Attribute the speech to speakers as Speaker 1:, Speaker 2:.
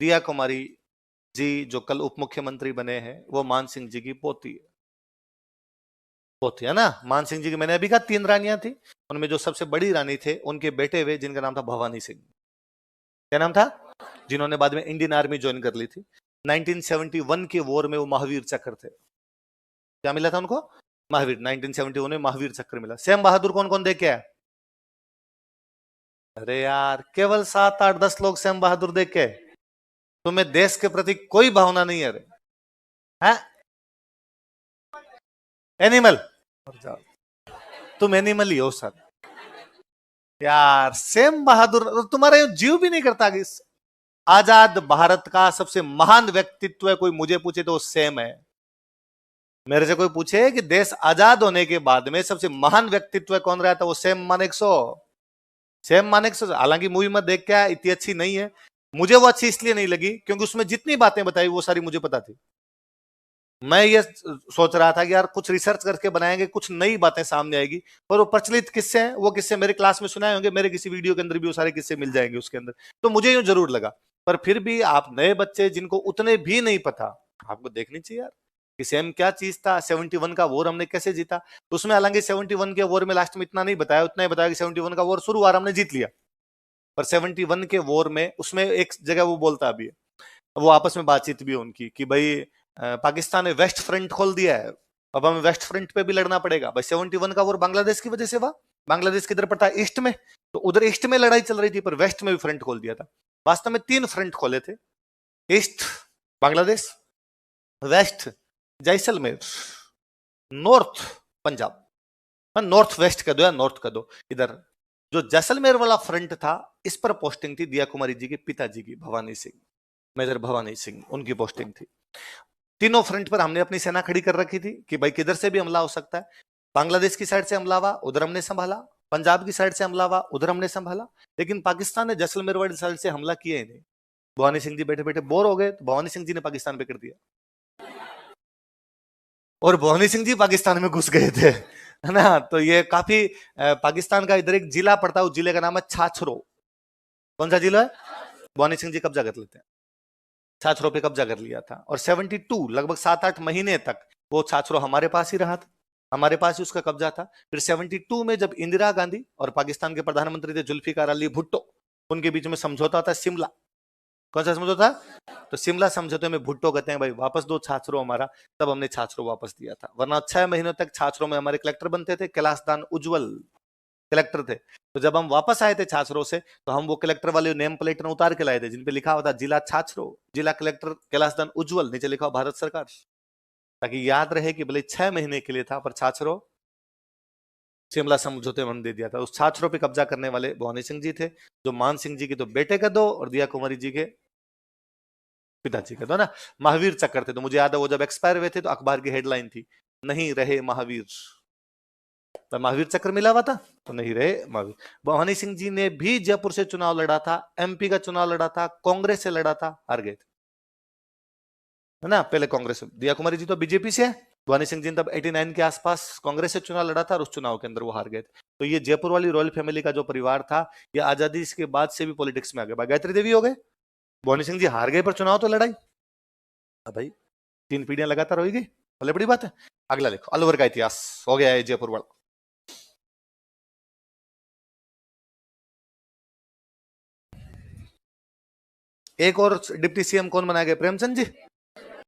Speaker 1: दिया कुमारी जी जो कल उप मुख्यमंत्री बने हैं वो मान सिंह जी की पोती है। पोती है ना, मान सिंह जी की। मैंने अभी कहा 3 रानियां थी, उनमें जो सबसे बड़ी रानी थे उनके बेटे हुए जिनका नाम था भवानी सिंह। क्या नाम था? जिन्होंने बाद में इंडियन आर्मी ज्वाइन कर ली थी। 1971 के वॉर में वो महावीर चक्र थे। क्या मिला था उनको? महावीर। 1971 में महावीर चक्र मिला। सैम बहादुर कौन कौन देख के आया? अरे यार, केवल 7 8 10 लोग सैम बहादुर देख के। तुम्हें देश के प्रति कोई भावना नहीं है रे? है एनिमल। तुम एनिमल ही हो सर। यार सैम बहादुर तुम्हारा जीव भी नहीं करता कि आजाद भारत का सबसे महान व्यक्तित्व है कोई मुझे पूछे तो सैम है। मेरे से कोई पूछे कि देश आजाद होने के बाद में सबसे महान व्यक्तित्व कौन रहा था, वो सैम मानेकशॉ। सैम मानेकशॉ। हालांकि मूवी में देख के इतनी अच्छी नहीं है, मुझे वो अच्छी इसलिए नहीं लगी क्योंकि उसमें जितनी बातें बताई वो सारी मुझे पता थी। मैं ये सोच रहा था कि यार कुछ रिसर्च करके बनाएंगे, कुछ नई बातें सामने आएगी, पर वो प्रचलित किस्से हैं, वो किस्से मेरे क्लास में सुनाए होंगे, मेरे किसी वीडियो के अंदर भी वो सारे किस्से मिल जाएंगे उसके अंदर। तो मुझे यूं जरूर लगा। पर फिर भी आप नए बच्चे जिनको उतने भी नहीं पता, आपको देखनी चाहिए यार कि सेम क्या चीज था, 71 का वॉर हमने कैसे जीता। तो उसमें हालांकि 71 के वॉर में लास्ट में इतना नहीं बताया, उतना ही बताया कि 71 का वॉर शुरू हुआ हमने जीत लिया। पर 71 के वॉर में उसमें एक जगह वो बोलता भी है, वो आपस में बातचीत भी है उनकी कि भाई पाकिस्तान ने वेस्ट फ्रंट खोल दिया है, अब हमें वेस्ट फ्रंट पे भी लड़ना पड़ेगा। भाई 71 का वॉर बांग्लादेश की वजह से हुआ। बांग्लादेश किधर पड़ता है? ईस्ट में। तो उधर ईस्ट में लड़ाई चल रही थी, पर वेस्ट में भी फ्रंट खोल दिया था। वास्तव में 3 फ्रंट खोले थे, east Bangladesh, west Jaisalmer, north Punjab. North west का दो या नॉर्थ का दो। इधर जो जैसलमेर वाला फ्रंट था, इस पर पोस्टिंग थी दिया कुमारी जी के पिताजी की, भवानी सिंह, मेजर भवानी सिंह, उनकी पोस्टिंग थी। तीनों फ्रंट पर हमने अपनी सेना खड़ी कर रखी थी कि भाई किधर से भी हमला हो सकता है। बांग्लादेश की साइड से हमला हुआ, उधर हमने संभाला। पंजाब की साइड से हमला हुआ, उधर हमने संभाला। लेकिन पाकिस्तान ने जैसलमेर वाली साइड से हमला किया ही नहीं। भवानी सिंह जी बैठे बैठे बोर हो गए, तो भवानी सिंह जी ने पाकिस्तान पे कर दिया, और भवानी सिंह जी पाकिस्तान में घुस गए थे, है ना। तो ये काफी पाकिस्तान का इधर एक जिला पड़ता है, उस जिले का नाम है छाछरो। कौन सा जिला है? भवानी सिंह जी कब्जा कर लेते हैं, छाछरो पे कब्जा कर लिया था। और 72 लगभग 7 8 महीने तक वो छाछरो हमारे पास ही रहा था, हमारे पास ही उसका कब्जा था। फिर 72 में जब इंदिरा गांधी और पाकिस्तान के प्रधानमंत्री थे जुल्फिकार अली भुट्टो, उनके बीच में समझौता था शिमला। कौन सा समझौता? तो शिमला समझौते में भुट्टो कहते हैं भाई वापस दो छाछरो हमारा, तब हमने छाछरो वापस दिया था। वरना 6 महीनों तक छाछरो में हमारे कलेक्टर बनते थे, कैलाशदान उज्जवल कलेक्टर थे। तो जब हम वापस आए थे छाछरो से, तो हम वो कलेक्टर वाले नेम प्लेट उतार के लाए थे जिनपे लिखा हुआ था जिला छाछरो, जिला कलेक्टर कैलाशदान उज्जवल, नीचे लिखा भारत सरकार, ताकि याद रहे कि भले 6 महीने के लिए था, पर छाछरो शिमला समझौते में दे दिया था। उस छाछरो पे कब्जा करने वाले भवानी सिंह जी थे, जो मान सिंह जी के तो बेटे का दो और दिया कुमारी जी के पिताजी का दो ना। महावीर चक्र थे, तो मुझे याद है वो जब एक्सपायर हुए थे तो अखबार की हेडलाइन थी, नहीं रहे महावीर। तो महावीर चक्र मिला हुआ था, तो नहीं रहे महावीर। भवानी सिंह जी ने भी जयपुर से चुनाव लड़ा था, एमपी का चुनाव लड़ा था, कांग्रेस से लड़ा था, हार गए थे, है ना। पहले कांग्रेस, दिया कुमारी जी तो बीजेपी से है। भवानी सिंह जी ने तब 89 के आसपास कांग्रेस से चुनाव लड़ा था, और उस चुनाव के अंदर वो हार गए थे। तो ये जयपुर वाली रॉयल फैमिली का जो परिवार था, ये आजादी के बाद से भी पॉलिटिक्स में आ गए। गायत्री देवी हो गए, भवानी सिंह जी हार गए पर चुनाव तो लड़ाई। भाई 3 पीढ़ियां लगातार होगी, भले बड़ी बात है। अगला लिखो, अलवर का इतिहास हो गया है जयपुर वाला। एक और डिप्टी सीएम कौन बनाए गए? प्रेमचंद जी।